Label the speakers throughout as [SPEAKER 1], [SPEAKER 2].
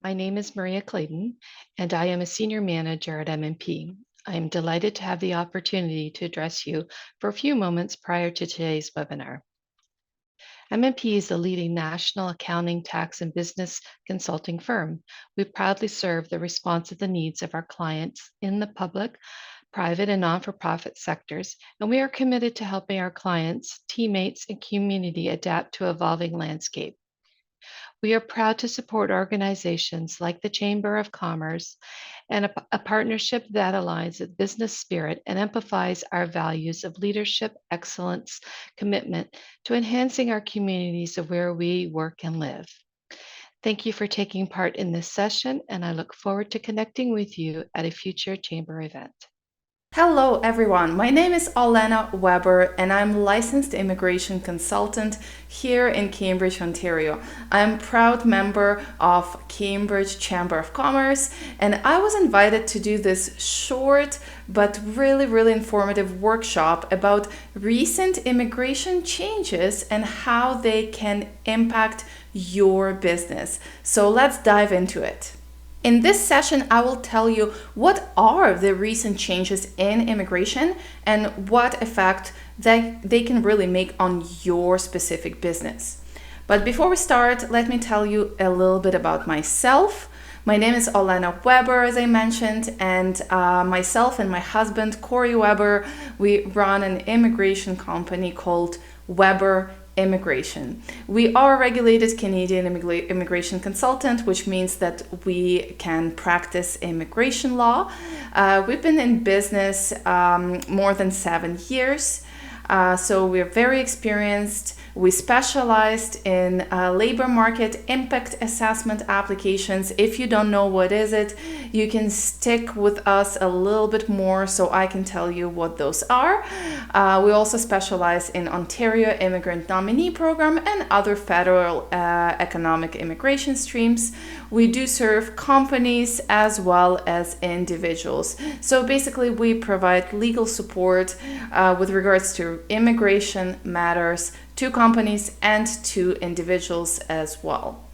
[SPEAKER 1] My name is Maria Clayton, and I am a senior manager at M&P. I am delighted to have the opportunity to address you for a few moments prior to today's webinar. M&P is a leading national accounting, tax, and business consulting firm. We proudly serve the responsive needs of our clients in the public, private, and non-for-profit sectors, and we are committed to helping our clients, teammates, and community adapt to evolving landscape. We are proud to support organizations like the Chamber of Commerce and a partnership that aligns with business spirit and amplifies our values of leadership, excellence, commitment to enhancing our communities of where we work and live. Thank you for taking part in this session, and I look forward to connecting with you at a future Chamber event.
[SPEAKER 2] Hello everyone, my name is Olena Weber and I'm licensed immigration consultant here in Cambridge, Ontario. I'm a proud member of Cambridge Chamber of Commerce and I was invited to do this short but really informative workshop about recent immigration changes and how they can impact your business. So let's dive into it. In this session, I will tell you what are the recent changes in immigration and what effect they can really make on your specific business. But before we start, let me tell you a little bit about myself. My name is Olena Weber, as I mentioned, and myself and my husband, Corey Weber, we run an immigration company called Weber Immigration. We are a regulated Canadian immigration consultant, which means that we can practice immigration law. We've been in business more than 7 years, so we're very experienced. We specialized in labor market impact assessment applications. If you don't know what is it, you can stick with us a little bit more so I can tell you what those are. We also specialize in Ontario Immigrant Nominee Program and other federal economic immigration streams. We do serve companies as well as individuals. So basically, we provide legal support with regards to immigration matters to companies and to individuals as well.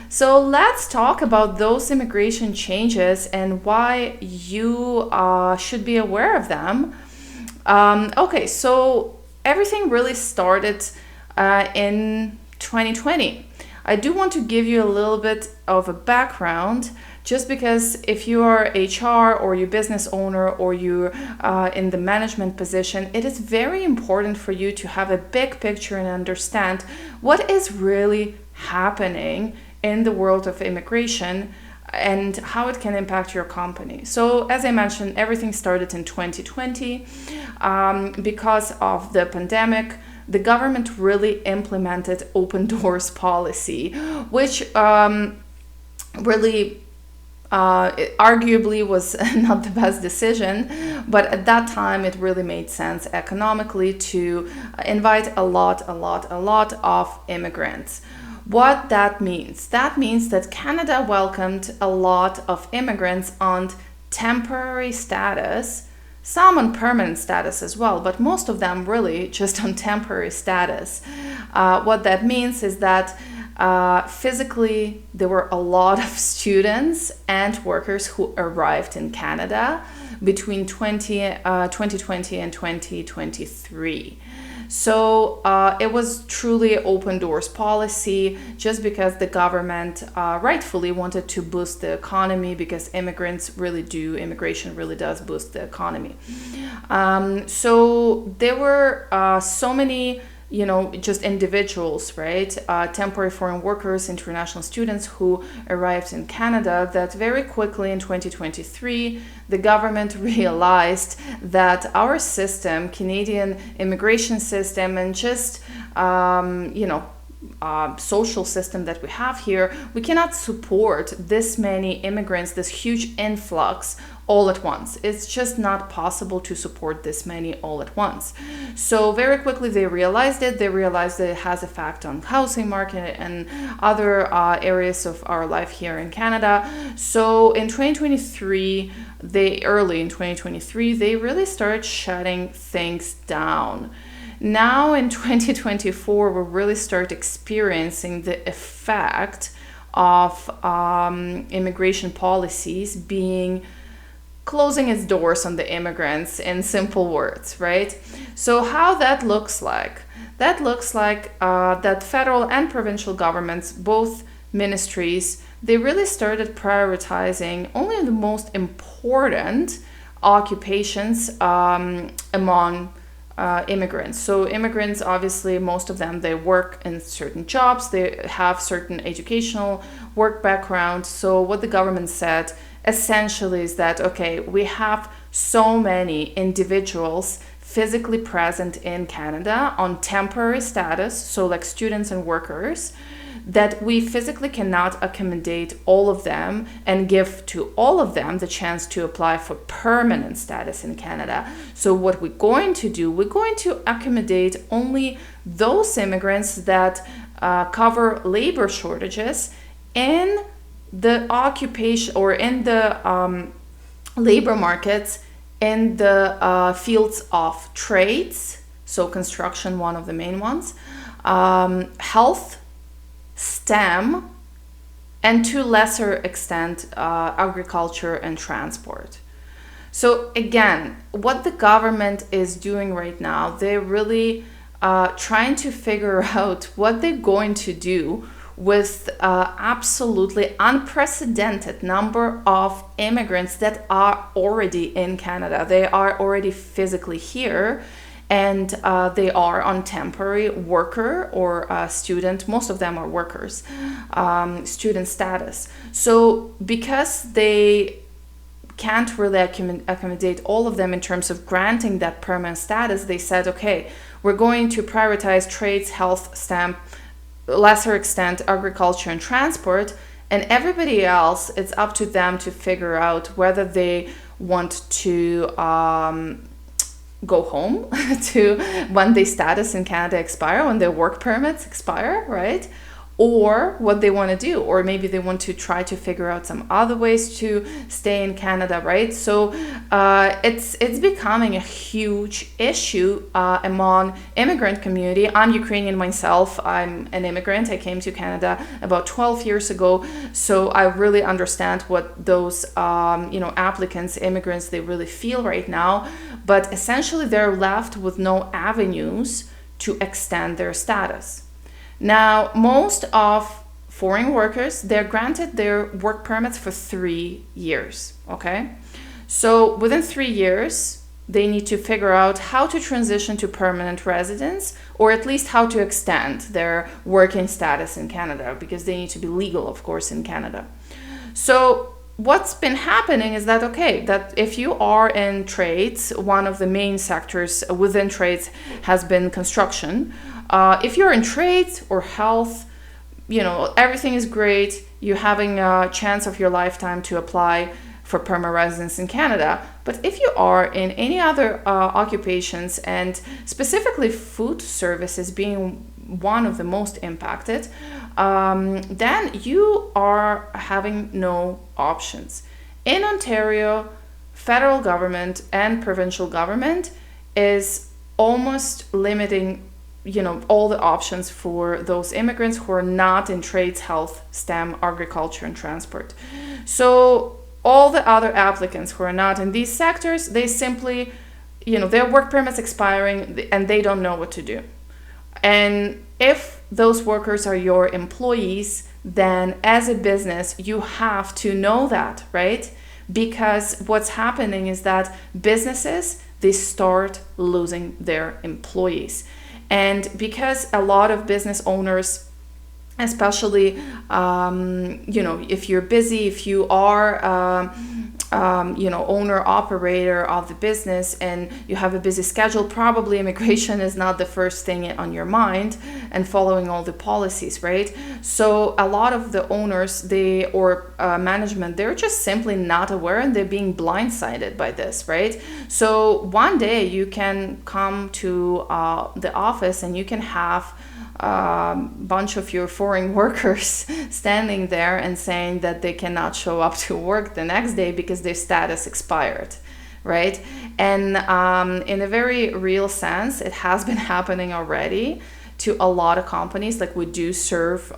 [SPEAKER 2] So let's talk about those immigration changes and why you should be aware of them. Okay, so everything really started in 2020. I do want to give you a little bit of a background, just because if you are HR or you're business owner or you're in the management position, it is very important for you to have a big picture and understand what is really happening in the world of immigration and how it can impact your company. So as I mentioned, everything started in 2020 because of the pandemic. The government really implemented open doors policy, which really arguably was not the best decision, but at that time it really made sense economically to invite a lot of immigrants. What that means? That means that Canada welcomed a lot of immigrants on temporary status, some on permanent status as well, but most of them really just on temporary status. What that means is that physically there were a lot of students and workers who arrived in Canada between 2020 and 2023. So it was truly open doors policy, just because the government rightfully wanted to boost the economy, because immigration really does boost the economy. So there were so many just individuals, right? Temporary foreign workers, international students who arrived in Canada, that very quickly in 2023, the government realized that our system, Canadian immigration system, and just, social system that we have here, we cannot support this many immigrants, this huge influx all at once. It's just not possible to support this many all at once. So very quickly they realized it. They realized that it has effect on housing market and other areas of our life here in Canada. So in 2023, early in 2023, they really started shutting things down. Now in 2024, we really start experiencing the effect of immigration policies being closing its doors on the immigrants, in simple words, right? So how that looks like? That looks like that federal and provincial governments, both ministries, they really started prioritizing only the most important occupations among immigrants. So immigrants, obviously, most of them, they work in certain jobs, they have certain educational work background. So what the government said essentially is that, okay, we have so many individuals physically present in Canada on temporary status, so like students and workers, that we physically cannot accommodate all of them and give to all of them the chance to apply for permanent status in Canada. So what we're going to do, we're going to accommodate only those immigrants that cover labor shortages in the occupation or in the labor markets in the fields of trades, so construction, one of the main ones, health, STEM, and to lesser extent, agriculture and transport. So again, what the government is doing right now, they're really trying to figure out what they're going to do with absolutely unprecedented number of immigrants that are already in Canada. They are already physically here, and they are on temporary worker or student. Most of them are workers, student status. So because they can't really accommodate all of them in terms of granting that permanent status, they said, okay, we're going to prioritize trades, health, STEM, lesser extent agriculture and transport, and everybody else, it's up to them to figure out whether they want to go home to when their status in Canada expire, when their work permits expire, right? Or what they want to do, or maybe they want to try to figure out some other ways to stay in Canada, right? So it's becoming a huge issue among immigrant community. I'm Ukrainian myself. I'm an immigrant. I came to Canada about 12 years ago, so I really understand what those applicants, immigrants, they really feel right now. But essentially, they're left with no avenues to extend their status. Now, most of foreign workers, they're granted their work permits for 3 years, okay? So within 3 years, they need to figure out how to transition to permanent residence, or at least how to extend their working status in Canada, because they need to be legal, of course, in Canada. So what's been happening is that, okay, that if you are in trades, one of the main sectors within trades has been construction. If you're in trades or health, everything is great. You're having a chance of your lifetime to apply for permanent residence in Canada. But if you are in any other occupations, and specifically food services being one of the most impacted, then you are having no options. In Ontario, federal government and provincial government is almost limiting all the options for those immigrants who are not in trades, health, STEM, agriculture, and transport. So all the other applicants who are not in these sectors, they simply, their work permits expiring and they don't know what to do. And if those workers are your employees, then as a business, you have to know that, right? Because what's happening is that businesses, they start losing their employees. And because a lot of business owners, especially, if you're busy, if you are, owner, operator of the business, and you have a busy schedule, probably immigration is not the first thing on your mind and following all the policies, right? So a lot of the owners, management, they're just simply not aware, and they're being blindsided by this, right? So one day you can come to the office and you can have bunch of your foreign workers standing there and saying that they cannot show up to work the next day because their status expired, right? And in a very real sense, it has been happening already to a lot of companies. Like we do serve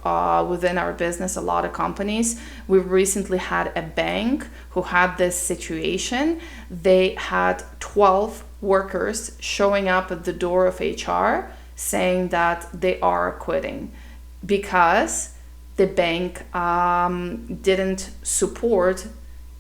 [SPEAKER 2] within our business a lot of companies. We recently had a bank who had this situation. They had 12 workers showing up at the door of HR saying that they are quitting because the bank didn't support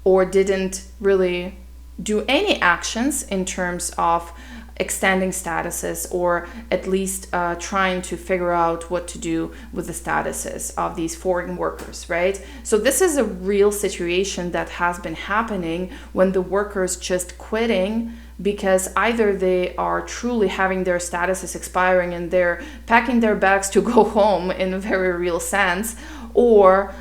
[SPEAKER 2] or didn't really do any actions in terms of extending statuses, or at least trying to figure out what to do with the statuses of these foreign workers, right? So this is a real situation that has been happening when the workers just quitting because either they are truly having their statuses expiring and they're packing their bags to go home in a very real sense, or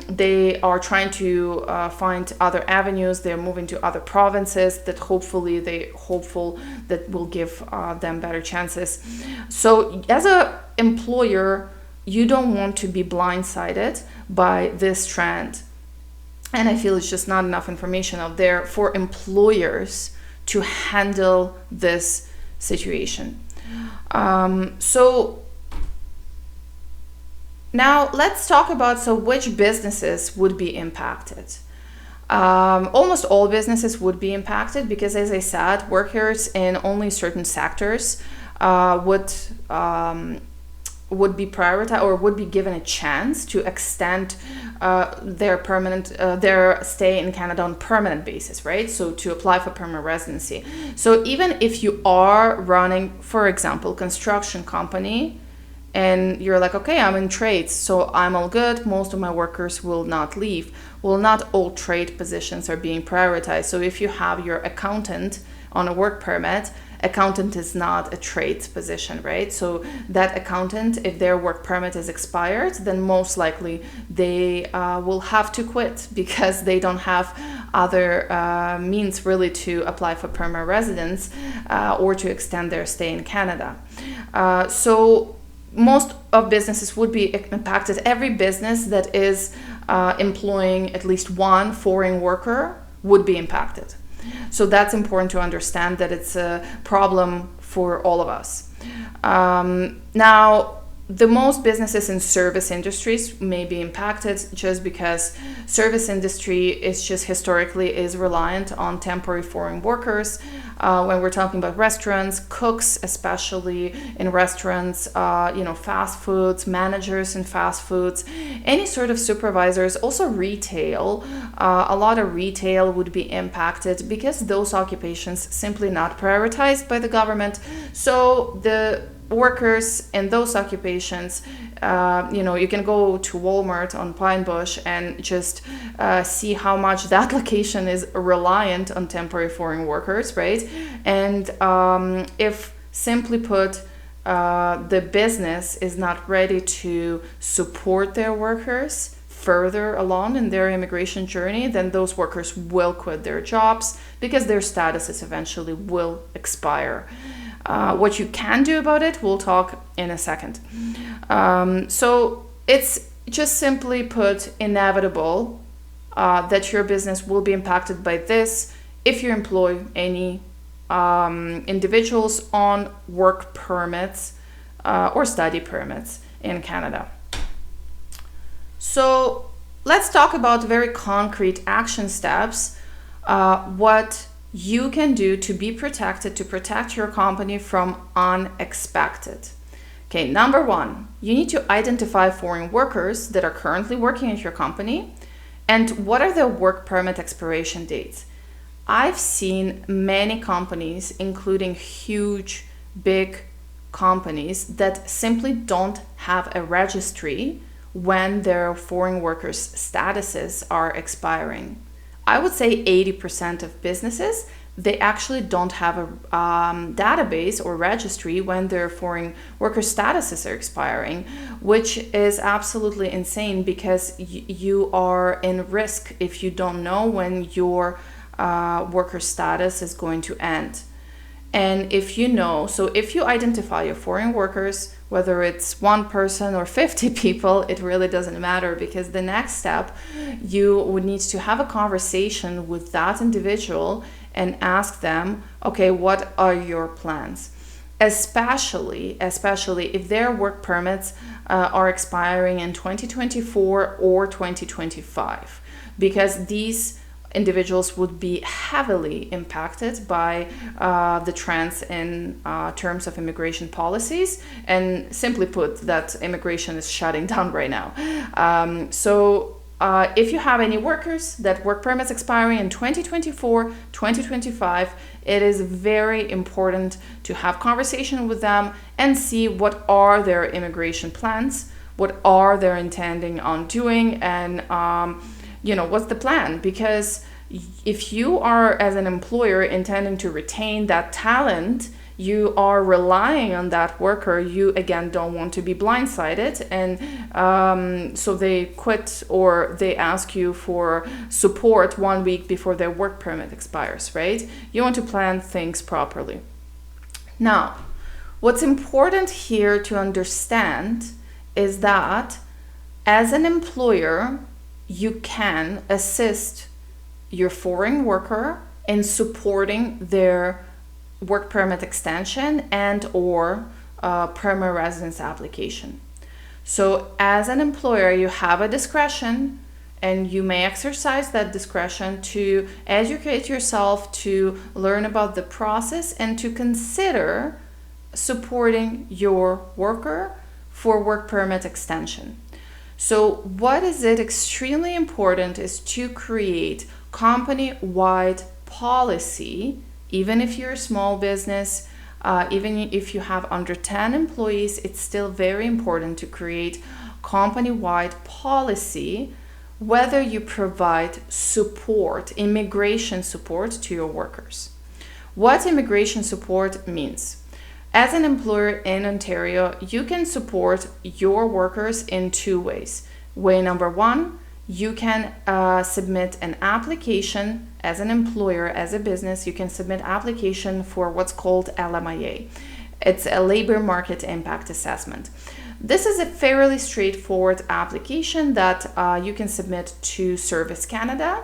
[SPEAKER 2] they are trying to find other avenues. They're moving to other provinces that hopefully they hopeful that will give them better chances. So as a employer, you don't want to be blindsided by this trend. And I feel it's just not enough information out there for employers to handle this situation. So now let's talk about which businesses would be impacted. Almost all businesses would be impacted because, as I said, workers in only certain sectors would be prioritized or would be given a chance to extend their stay in Canada on permanent basis, right? So to apply for permanent residency. So even if you are running, for example, construction company, and you're like, okay, I'm in trades, so I'm all good. Most of my workers will not leave. Well, not all trade positions are being prioritized. So if you have your accountant on a work permit, accountant is not a trades position, right? So that accountant, if their work permit is expired, then most likely they will have to quit because they don't have other means really to apply for permanent residence or to extend their stay in Canada. So most of businesses would be impacted. Every business that is employing at least one foreign worker would be impacted. So that's important to understand that it's a problem for all of us. Now, the most businesses in service industries may be impacted just because service industry is just historically is reliant on temporary foreign workers. When we're talking about restaurants, cooks, especially in restaurants, fast foods, managers in fast foods, any sort of supervisors, also retail. A lot of retail would be impacted because those occupations simply not prioritized by the government. So the workers in those occupations, you can go to Walmart on Pine Bush and just see how much that location is reliant on temporary foreign workers, right? And if simply put, the business is not ready to support their workers further along in their immigration journey, then those workers will quit their jobs because their statuses eventually will expire. What you can do about it, we'll talk in a second. So it's just simply put inevitable that your business will be impacted by this if you employ any individuals on work permits or study permits in Canada. So let's talk about very concrete action steps, what you can do to be protected, to protect your company from unexpected. Okay, number one, you need to identify foreign workers that are currently working at your company and what are their work permit expiration dates. I've seen many companies, including huge, big companies, that simply don't have a registry when their foreign workers' statuses are expiring. I would say 80% of businesses, they actually don't have a database or registry when their foreign worker statuses are expiring, which is absolutely insane because you are in risk if you don't know when your worker status is going to end. And if you know, so if you identify your foreign workers, whether it's one person or 50 people, it really doesn't matter because the next step, you would need to have a conversation with that individual and ask them, okay, what are your plans? especially if their work permits are expiring in 2024 or 2025, because these individuals would be heavily impacted by the trends in terms of immigration policies, and simply put, that immigration is shutting down right now. If you have any workers that work permits expiring in 2024, 2025, it is very important to have conversation with them and see what are their immigration plans, what are they intending on doing, and what's the plan. Because if you are, as an employer, intending to retain that talent, you are relying on that worker, you again don't want to be blindsided, and so they quit or they ask you for support 1 week before their work permit expires, right? You want to plan things properly. Now, what's important here to understand is that as an employer, you can assist your foreign worker in supporting their work permit extension and or permanent residence application. So as an employer, you have a discretion, and you may exercise that discretion to educate yourself, to learn about the process, and to consider supporting your worker for work permit extension. So what is it extremely important is to create company-wide policy. Even if you're a small business, even if you have under 10 employees, it's still very important to create company-wide policy, whether you provide support, immigration support to your workers. What immigration support means? As an employer in Ontario, you can support your workers in 2 ways. Way number 1, you can submit an application as an employer, as a business. You can submit application for what's called LMIA. It's a labor market impact assessment. This is a fairly straightforward application that you can submit to Service Canada.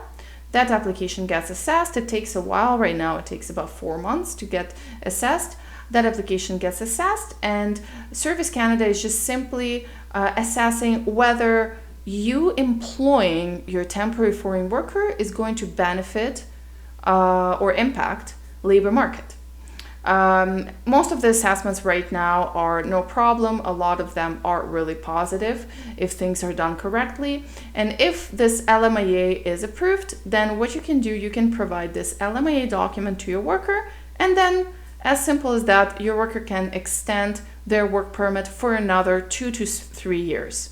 [SPEAKER 2] That application gets assessed. It takes a while. Right now it takes about 4 months to get assessed. That application gets assessed, and Service Canada is just simply assessing whether you employing your temporary foreign worker is going to benefit or impact labor market. Most of the assessments right now are no problem. A lot of them are really positive if things are done correctly. And if this LMIA is approved, then what you can do, you can provide this LMIA document to your worker, and then as simple as that, your worker can extend their work permit for another 2 to 3 years.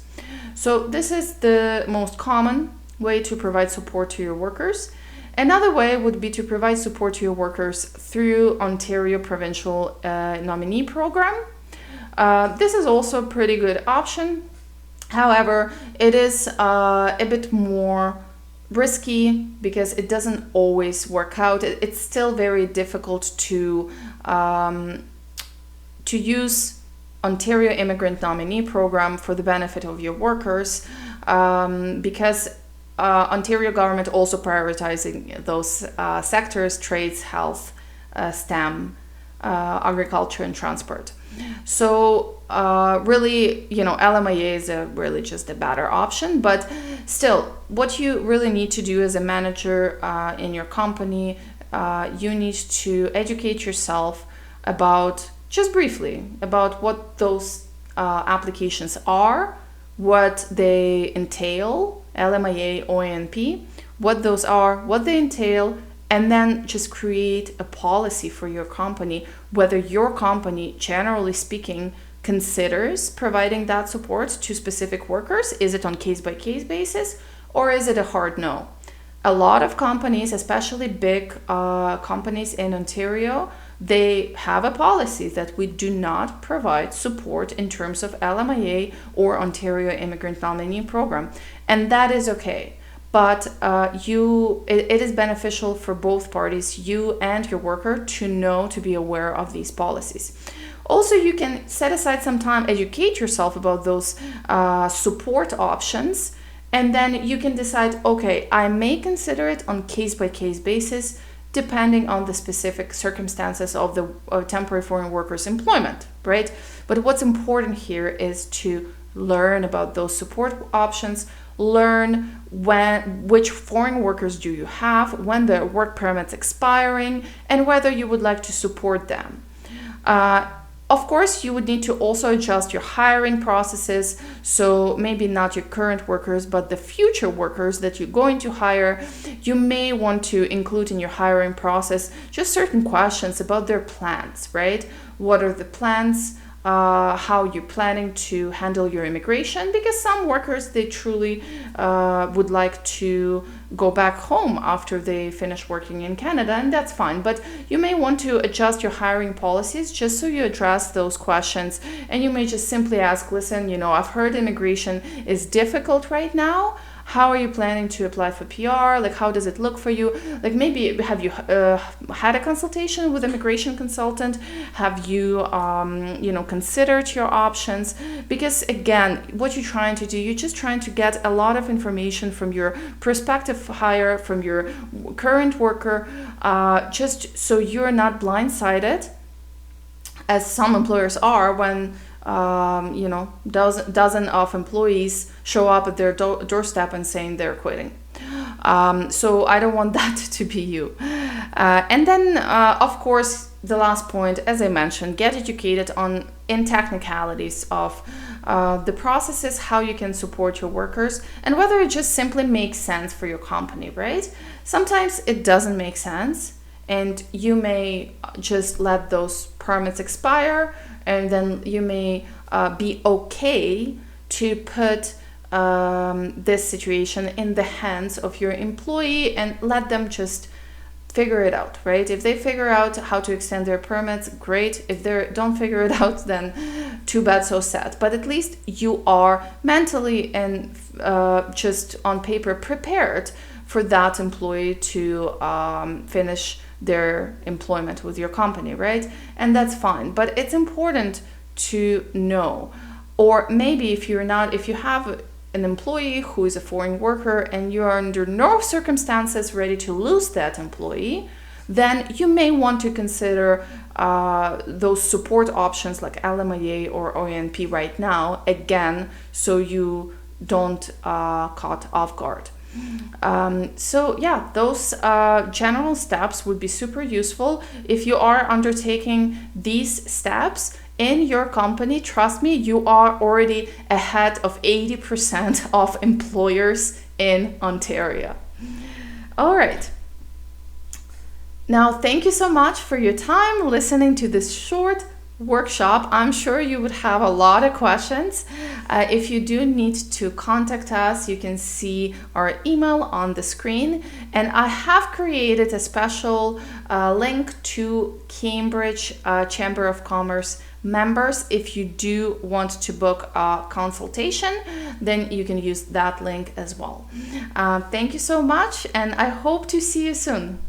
[SPEAKER 2] So this is the most common way to provide support to your workers. Another way would be to provide support to your workers through Ontario Provincial Nominee Program. This is also a pretty good option. However, it is a bit more risky because it doesn't always work out. It's still very difficult to use Ontario Immigrant Nominee Program for the benefit of your workers because Ontario government also prioritizing those sectors: trades, health, STEM, agriculture, and transport. So really, LMIA is really just a better option. But still, what you really need to do as a manager in your company, you need to educate yourself about, just briefly, about what those applications are, what they entail, LMIA, OANP, what those are, what they entail, and then just create a policy for your company, whether your company, generally speaking, considers providing that support to specific workers. Is it on case-by-case basis, or is it a hard no? A lot of companies, especially big companies in Ontario, they have a policy that we do not provide support in terms of LMIA or Ontario Immigrant Nominee Program, and that is okay. But it is beneficial for both parties, you and your worker, to know, to be aware of these policies. Also, you can set aside some time, educate yourself about those support options, and then you can decide, okay, I may consider it on case-by-case basis. depending on the specific circumstances of the temporary foreign workers' employment, right? But what's important here is to learn about those support options, learn which foreign workers do you have, when the work permit's expiring, and whether you would like to support them. Of course, you would need to also adjust your hiring processes. So maybe not your current workers, but the future workers that you're going to hire. You may want to include in your hiring process just certain questions about their plans, right? What are the plans? How you're planning to handle your immigration, because some workers, they truly would like to go back home after they finish working in Canada, and that's fine. But you may want to adjust your hiring policies just so you address those questions. And you may just simply ask, listen, I've heard immigration is difficult right now. How are you planning to apply for PR? Like, how does it look for you? Like, maybe have you had a consultation with an immigration consultant? Have you, considered your options? Because again, what you're trying to do, you're just trying to get a lot of information from your prospective hire, from your current worker, just so you're not blindsided, as some employers are when dozen of employees show up at their doorstep and saying they're quitting. So I don't want that to be you. And then, of course, the last point, as I mentioned, get educated in technicalities of the processes, how you can support your workers, and whether it just simply makes sense for your company, right? Sometimes it doesn't make sense, and you may just let those permits expire, and then you may be okay to put this situation in the hands of your employee and let them just figure it out, right? If they figure out how to extend their permits, great. If they don't figure it out, then too bad, so sad. But at least you are mentally and just on paper prepared for that employee to finish their employment with your company, right? And that's fine. But it's important to know. Or maybe if you have an employee who is a foreign worker and you are under no circumstances ready to lose that employee, then you may want to consider those support options like LMIA or ONP right now, again, so you don't caught off guard. So yeah, those general steps would be super useful. If you are undertaking these steps in your company, trust me, you are already ahead of 80% of employers in Ontario. All right. Now, thank you so much for your time listening to this short workshop. I'm sure you would have a lot of questions. If you do need to contact us, you can see our email on the screen. And I have created a special link to Cambridge Chamber of Commerce members. If you do want to book a consultation, then you can use that link as well. Thank you so much, and I hope to see you soon.